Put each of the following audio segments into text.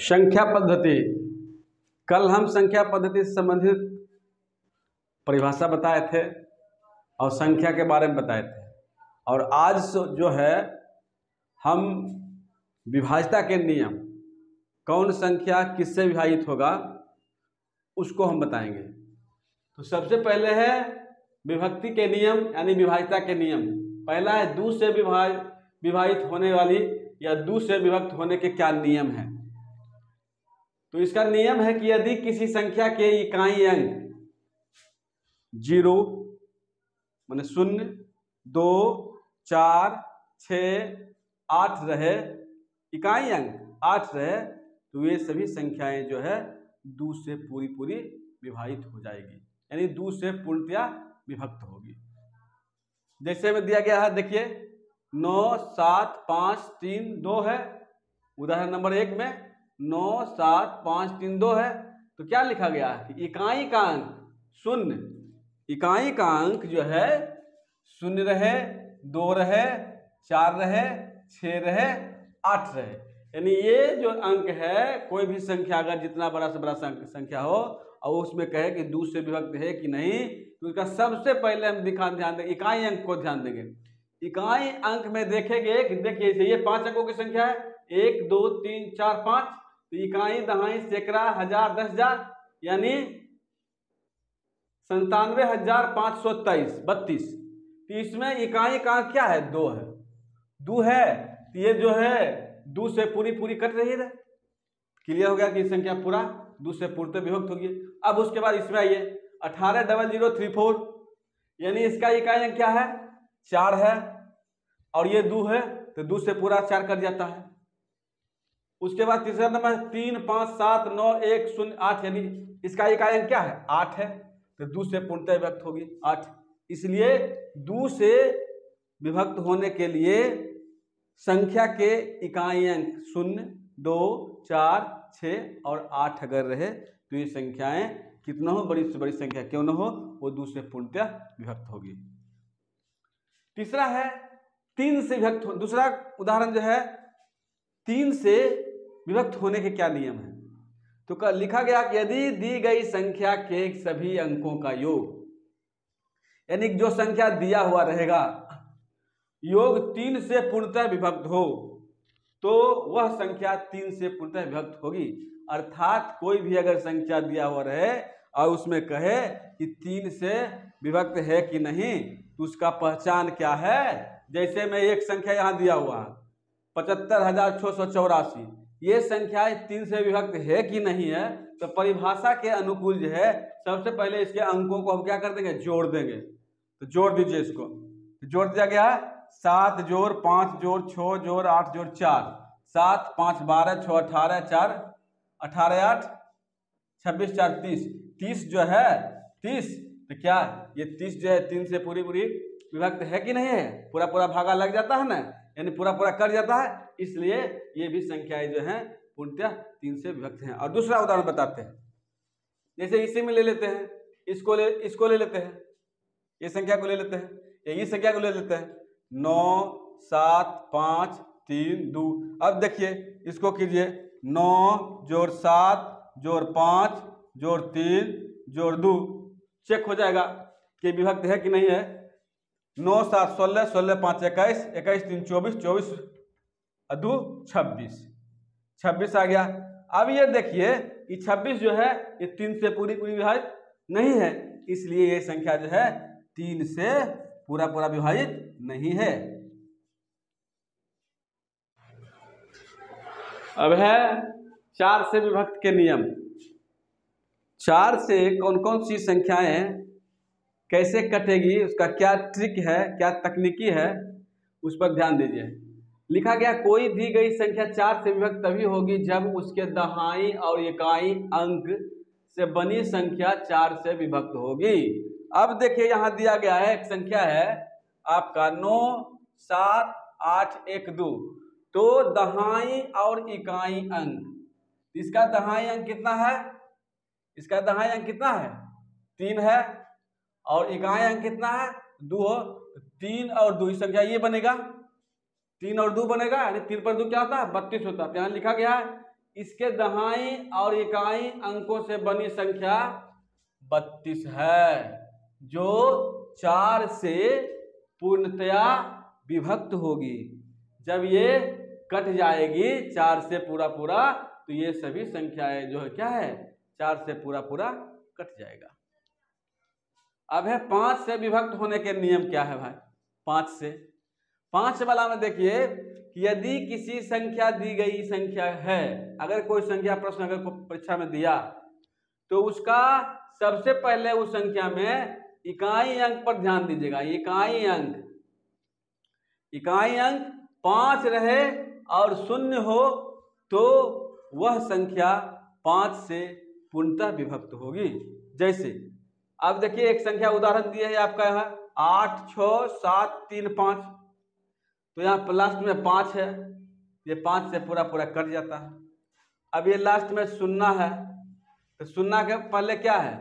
संख्या पद्धति। कल हम संख्या पद्धति से संबंधित परिभाषा बताए थे और संख्या के बारे में बताए थे, और आज जो है हम विभाज्यता के नियम, कौन संख्या किससे विभाजित होगा उसको हम बताएंगे। तो सबसे पहले है विभक्ति के नियम यानी विभाज्यता के नियम। पहला है दो से विभाजित होने वाली या दो से विभक्त होने के क्या नियम है। तो इसका नियम है कि यदि किसी संख्या के इकाई अंक 0 माने 0, 2, 4, 6, 8 रहे, इकाई अंक 8 रहे, तो ये सभी संख्याएं जो है 2 से पूरी विभाजित हो जाएगी, यानी 2 से पूर्णतया विभक्त होगी। जैसे में दिया गया है, देखिए 9, 7, 5, 3, 2 है। उदाहरण नंबर 1 में 9, 7, 5, 3, 2 है। तो क्या लिखा गया है कि इकाई का अंक 0, इकाई का अंक जो है 0 रहे, 2 रहे, 4 रहे, 6 रहे, 8 रहे। यानी ये जो अंक है, कोई भी संख्या अगर जितना बड़ा से बड़ा संख्या हो और उसमें कहे कि 2 से विभक्त है कि नहीं, तो उसका सबसे पहले हम ध्यान देंगे इकाई अंक को ध्यान देंगे। इकाई अंक में देखेंगे कि देखिए ये 5 अंकों की संख्या है, 1, 2, 3, 4, 5। तो इकाई, दहाई, सैकड़ा, हजार, 10,000 यानी 97,523 32। तो इसमें इकाई का अंक क्या है? 2 है। 2 है तो ये जो है 2 से पूरी कट रही है। क्लियर हो गया कि संख्या पूरा 2 से पूर्णतः विभक्त होगी। अब उसके बाद इसमें आइए 18,0034, यानी इसका इकाई अंक क्या है? 4 है, और ये 2 है तो 2 से पूरा 4 कट जाता है। उसके बाद तीसरा नंबर 3, 5, 7, 9, 1, 0, 8, यानी इसका इकाई अंक क्या है? 8 है, तो 2 से पूर्णतः विभक्त होगी 8। इसलिए 2 से विभक्त होने के लिए संख्या के इकाई अंक 0, 2, 4, 6 और 8 अगर रहे तो ये संख्याएं कितना हो, बड़ी से बड़ी संख्या क्यों न हो, वो 2 से पूर्णतः विभक्त होगी। तीसरा है 3 से विभक्त। दूसरा उदाहरण जो है 3 से विभक्त होने के क्या नियम है। तो लिखा गया कि यदि दी गई संख्या के सभी अंकों का योग, यानी जो संख्या दिया हुआ रहेगा, योग 3 से पूर्णतः विभक्त हो, तो वह संख्या 3 से पूर्णतः विभक्त होगी। अर्थात कोई भी अगर संख्या दिया हुआ रहे और उसमें कहे कि 3 से विभक्त है कि नहीं, तो उसका पहचान क्या है। जैसे में एक संख्या यहाँ दिया हुआ है 75,684, ये संख्या 3 से विभक्त है कि नहीं है, तो परिभाषा के अनुकूल जो है सबसे पहले इसके अंकों को हम क्या कर देंगे? जोड़ देंगे। तो जोड़ दीजिए इसको। जोड़ दिया गया है 7 जोड़ 5 जोड़ 6 जोड़ 8 जोड़ 4, 7, 5, 12, 6, 18, 4, 18, 8, 26, 4, 30। 30 जो है 30, तो क्या ये 30 जो है 3 से पूरी विभक्त है कि नहीं है? पूरा भागा लग जाता है ना, यानी पूरा कट जाता है। इसलिए ये भी संख्याएं जो हैं पूर्णतः 3 से विभक्त हैं। और दूसरा उदाहरण बताते हैं, जैसे इसी में ले लेते हैं, इसको ले लेते हैं, ये संख्या को ले लेते हैं, ये संख्या को ले लेते हैं 9, 7, 5, 3, 2। अब देखिए इसको कीजिए 9 जोड़ 7 जोड़ 5 जोड़ 3 जोड़ 2, चेक हो जाएगा कि विभक्त है कि नहीं है। 9, 7, 16, 16, 5, 21, 21, 3, 24, 24, 2, 26, 26 आ गया। अब ये देखिए कि 26 जो है ये 3 से पूरी विभाजित नहीं है, इसलिए ये संख्या जो है 3 से पूरा विभाजित नहीं है। अब है 4 से विभक्त के नियम। 4 से कौन कौन सी संख्याएं कैसे कटेगी, उसका क्या ट्रिक है, क्या तकनीकी है, उस पर ध्यान दीजिए। लिखा गया कोई दी गई संख्या 4 से विभक्त तभी होगी जब उसके दहाई और इकाई अंक से बनी संख्या 4 से विभक्त होगी। अब देखिए यहाँ दिया गया है एक संख्या है आपका 9, 7, 8, 1, 2। तो दहाई और इकाई अंक, इसका दहाई अंक कितना है? इसका दहाई अंक कितना है? 3 है, और इकाई अंक कितना है? 2 हो। 3 और 2 संख्या ये बनेगा, 3 और 2 बनेगा, यानी 3 पर 2 क्या होता है? 32 होता है। यहाँ लिखा गया है इसके दहाई और इकाई अंकों से बनी संख्या 32 है, जो 4 से पूर्णतया विभक्त होगी। जब ये कट जाएगी 4 से पूरा पूरा, तो ये सभी संख्याएं जो है क्या है, 4 से पूरा पूरा कट जाएगा। अब है 5 से विभक्त होने के नियम क्या है भाई। 5 वाला में देखिए कि यदि किसी संख्या दी गई संख्या है, अगर कोई संख्या प्रश्न अगर परीक्षा में दिया, तो उसका सबसे पहले उस संख्या में इकाई अंक पर ध्यान दीजिएगा। इकाई अंक 5 रहे और 0 हो तो वह संख्या 5 से पूर्णतः विभक्त होगी। जैसे अब देखिए एक संख्या उदाहरण दिया है आपका, यहाँ 8 6 7 3 5, तो यहाँ लास्ट में 5 है, ये 5 से पूरा पूरा कट जाता है। अब ये लास्ट में 0 है, तो 0 के पहले क्या है,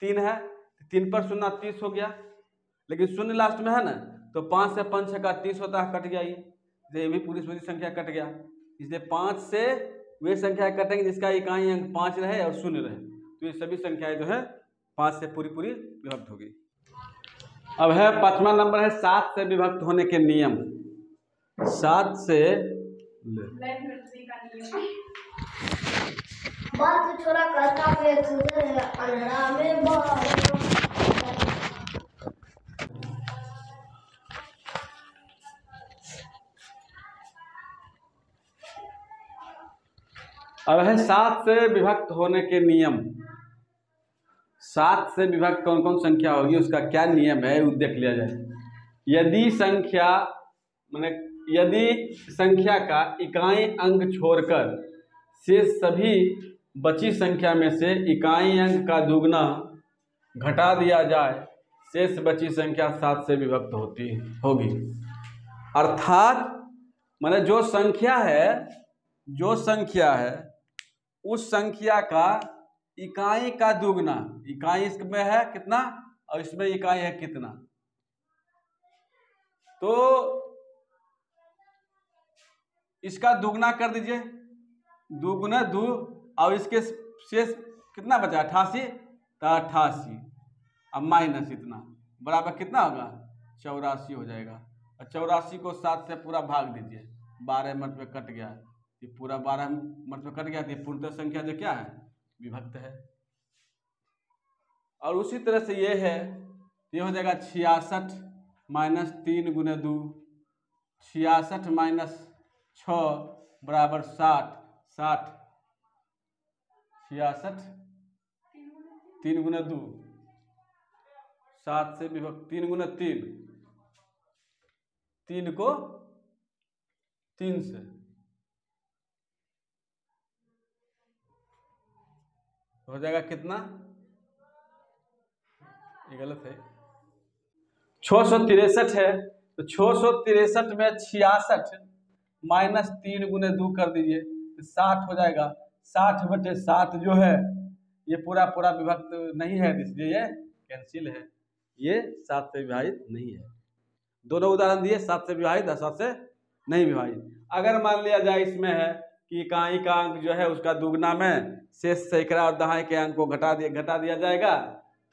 3 है, 3 पर 0 30 हो गया, लेकिन 0 लास्ट में है ना, तो 5 से 5 का 30 होता है, कट गया ये भी पूरी संख्या कट गया। इसलिए 5 से वे संख्या कटेंगे जिसका इकाई अंक 5 रहे और 0 रहे, तो ये सभी संख्याएं जो है 5 से पूरी विभक्त होगी। अब है 5वां नंबर है 7 से विभक्त होने के नियम। 7 से बात छोड़ा करता अंधेरा में अब है 7 से विभक्त होने के नियम। 7 से विभक्त कौन कौन संख्या होगी, उसका क्या नियम है वो देख लिया जाए। यदि संख्या का इकाई अंक छोड़कर शेष सभी बची संख्या में से इकाई अंक का दुगना घटा दिया जाए, शेष बची संख्या 7 से विभक्त होगी। अर्थात माने जो संख्या है उस संख्या का इकाई का दुगना, इकाई इसमें है कितना और इसमें इकाई है कितना, तो इसका दुगना कर दीजिए, 2 गुना 2, और इसके शेष कितना बचा 88, तो 88 अब माइनस इतना बराबर कितना होगा 84 हो जाएगा। और 84 को 7 से पूरा भाग दीजिए, 12 मरतबे कट गया, ये पूरा 12 मरतबे कट गया, तो ये पूर्णतः संख्या जो क्या है विभक्त है। और उसी तरह से ये है, ये हो जाएगा 66 माइनस 3 गुना 2, 66 माइनस 6 बराबर 60, 66 3 गुना 2 7 से विभक्त, 3 गुना 3, 3 को 3 से, हो जाएगा कितना, ये गलत है, 663 है, तो 663 में 66 माइनस 3 गुने 2 कर दीजिए, तो 60 हो जाएगा। 60/7 जो है ये पूरा विभक्त नहीं है, इसलिए ये कैंसिल है, ये 7 से विभाजित नहीं है। दोनों उदाहरण दिए, 7 से विभाजित और 7 से नहीं विभाजित। अगर मान लिया जाए इसमें है कि इकाई का अंक जो है उसका दुगना में शेष सैकड़ा और दहाई के अंक को घटा दिया जाएगा,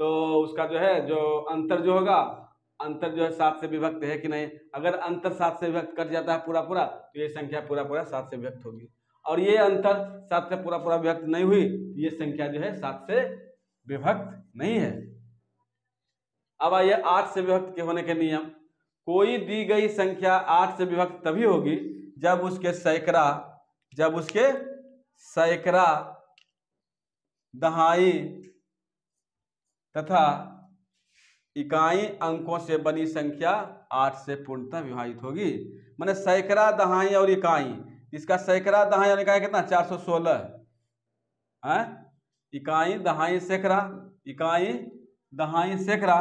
तो उसका जो है जो अंतर जो होगा, अंतर जो है 7 से विभक्त है कि नहीं। अगर अंतर 7 से विभक्त कट जाता है पूरा, तो ये संख्या पूरा 7 से विभक्त होगी। और ये अंतर 7 से पूरा विभक्त नहीं हुई, तो ये संख्या जो है 7 से विभक्त नहीं है। अब आइए 8 से विभक्त के होने के नियम। कोई दी गई संख्या 8 से विभक्त तभी होगी जब उसके सैकड़ा दहाई तथा इकाई अंकों से बनी संख्या 8 से पूर्णतः विभाजित होगी। माने सैकड़ा दहाई और इकाई, इसका सैकड़ा दहाई और इकाई कितना 416 है। इकाई दहाई सैकड़ा,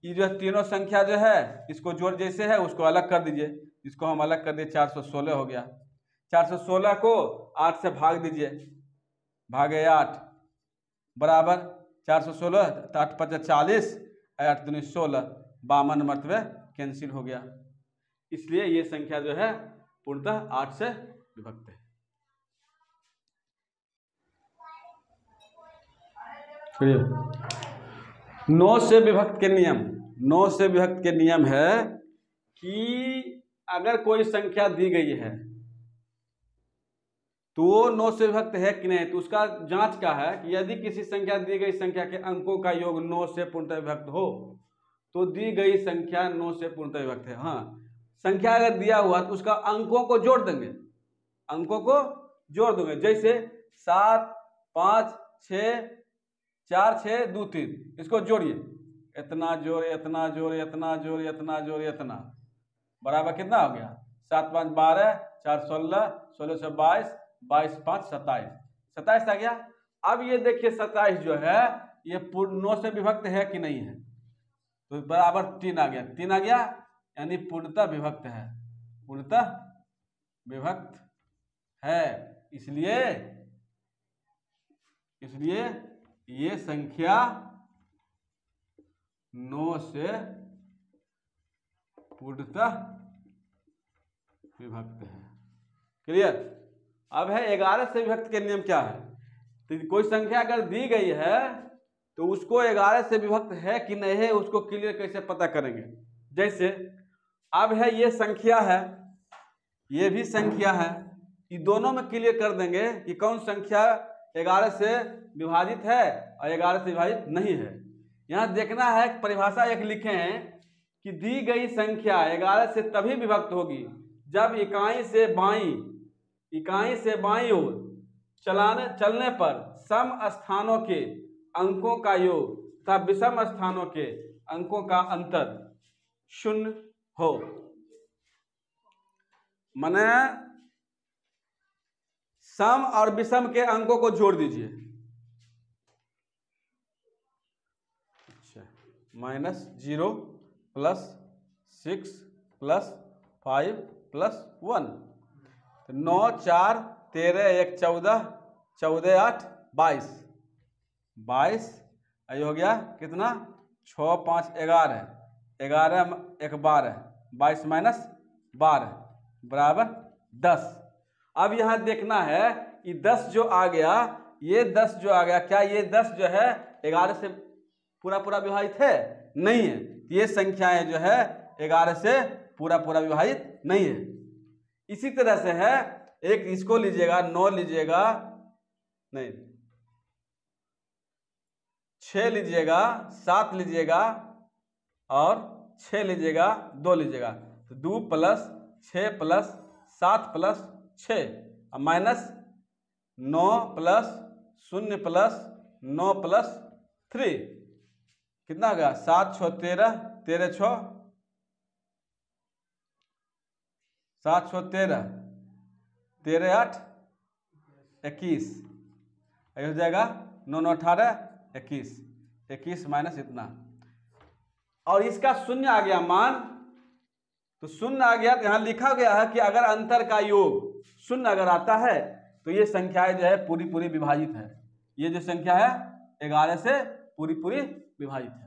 ये जो तीनों संख्या जो है इसको जोड़ जैसे है उसको अलग कर दीजिए, इसको हम अलग कर दिए, 416 हो गया। 416 को 8 से भाग दीजिए, भागे 8 बराबर 416, 8 × 5 = 40, 8 दूनी 16, 52 मरतबे कैंसिल हो गया। इसलिए ये संख्या जो है पूर्णतः 8 से विभक्त है। 9 से विभक्त के नियम, 9 से विभक्त के नियम है कि अगर कोई संख्या दी गई है तो वो 9 से विभक्त है कि नहीं, तो उसका जांच क्या है कि यदि किसी संख्या दी गई संख्या के अंकों का योग 9 से पूर्णतः विभक्त हो तो दी गई संख्या 9 से पूर्णतः विभक्त है। हाँ, संख्या अगर दिया हुआ तो उसका अंकों को जोड़ देंगे, अंकों को जोड़ देंगे। जैसे 7 5 6 4 6 2 3, इसको जोड़िए, इतना जोड़े इतना जोड़े इतना जोड़े इतना जोड़े इतना, बराबर कितना हो गया? 7 5 12, 4 16, 16 से 22, 22 5 27, 27 आ गया। अब ये देखिए 27 जो है ये 9 से विभक्त है कि नहीं है, तो बराबर 3 आ गया, 3 आ गया यानी पूर्णतः विभक्त है, पूर्णतः विभक्त है। इसलिए ये संख्या 9 से पूर्णतः विभक्त है। क्लियर? अब है 11 से विभक्त के नियम क्या है। तो कोई संख्या अगर दी गई है तो उसको 11 से विभक्त है कि नहीं है उसको क्लियर कैसे पता करेंगे। जैसे अब है ये संख्या है, ये भी संख्या है, ये दोनों में क्लियर कर देंगे कि कौन संख्या 11 से विभाजित है और 11 से विभाजित नहीं है। यहाँ देखना है, परिभाषा एक लिखे हैं कि दी गई संख्या 11 से तभी विभक्त होगी जब इकाई से बाईं ओर चलने पर सम स्थानों के अंकों का योग तथा विषम स्थानों के अंकों का अंतर 0 हो। माने सम और विषम के अंकों को जोड़ दीजिए। अच्छा, -0 +6 +5 +1, तो 9 4 13 1 14, 14 8 22, 22 ये हो गया कितना? 6 5 11, 11 1 12, 22 - 12 बराबर 10। अब यहाँ देखना है कि 10 जो आ गया, ये 10 जो आ गया, क्या ये 10 जो है 11 से पूरा विभाजित है? नहीं है। ये संख्याएं जो है 11 से पूरा विभाजित नहीं है। इसी तरह से है, एक इसको लीजिएगा, 9 लीजिएगा, नहीं 6 लीजिएगा, 7 लीजिएगा और 6 लीजिएगा, 2 लीजिएगा, तो 2 + 6 + 7 + 6 -9 + 0 + 9 + 3 कितना होगा? 7 6 13, 13 6 7 6 13, 13 8 21, हो जाएगा 9 9 18 21, 21 माइनस इतना, और इसका 0 आ गया मान, तो 0 आ गया। तो यहाँ लिखा गया है कि अगर अंतर का योग 0 अगर आता है तो ये संख्याएं जो है पूरी विभाजित है। ये जो संख्या है 11 से पूरी विभाजित है।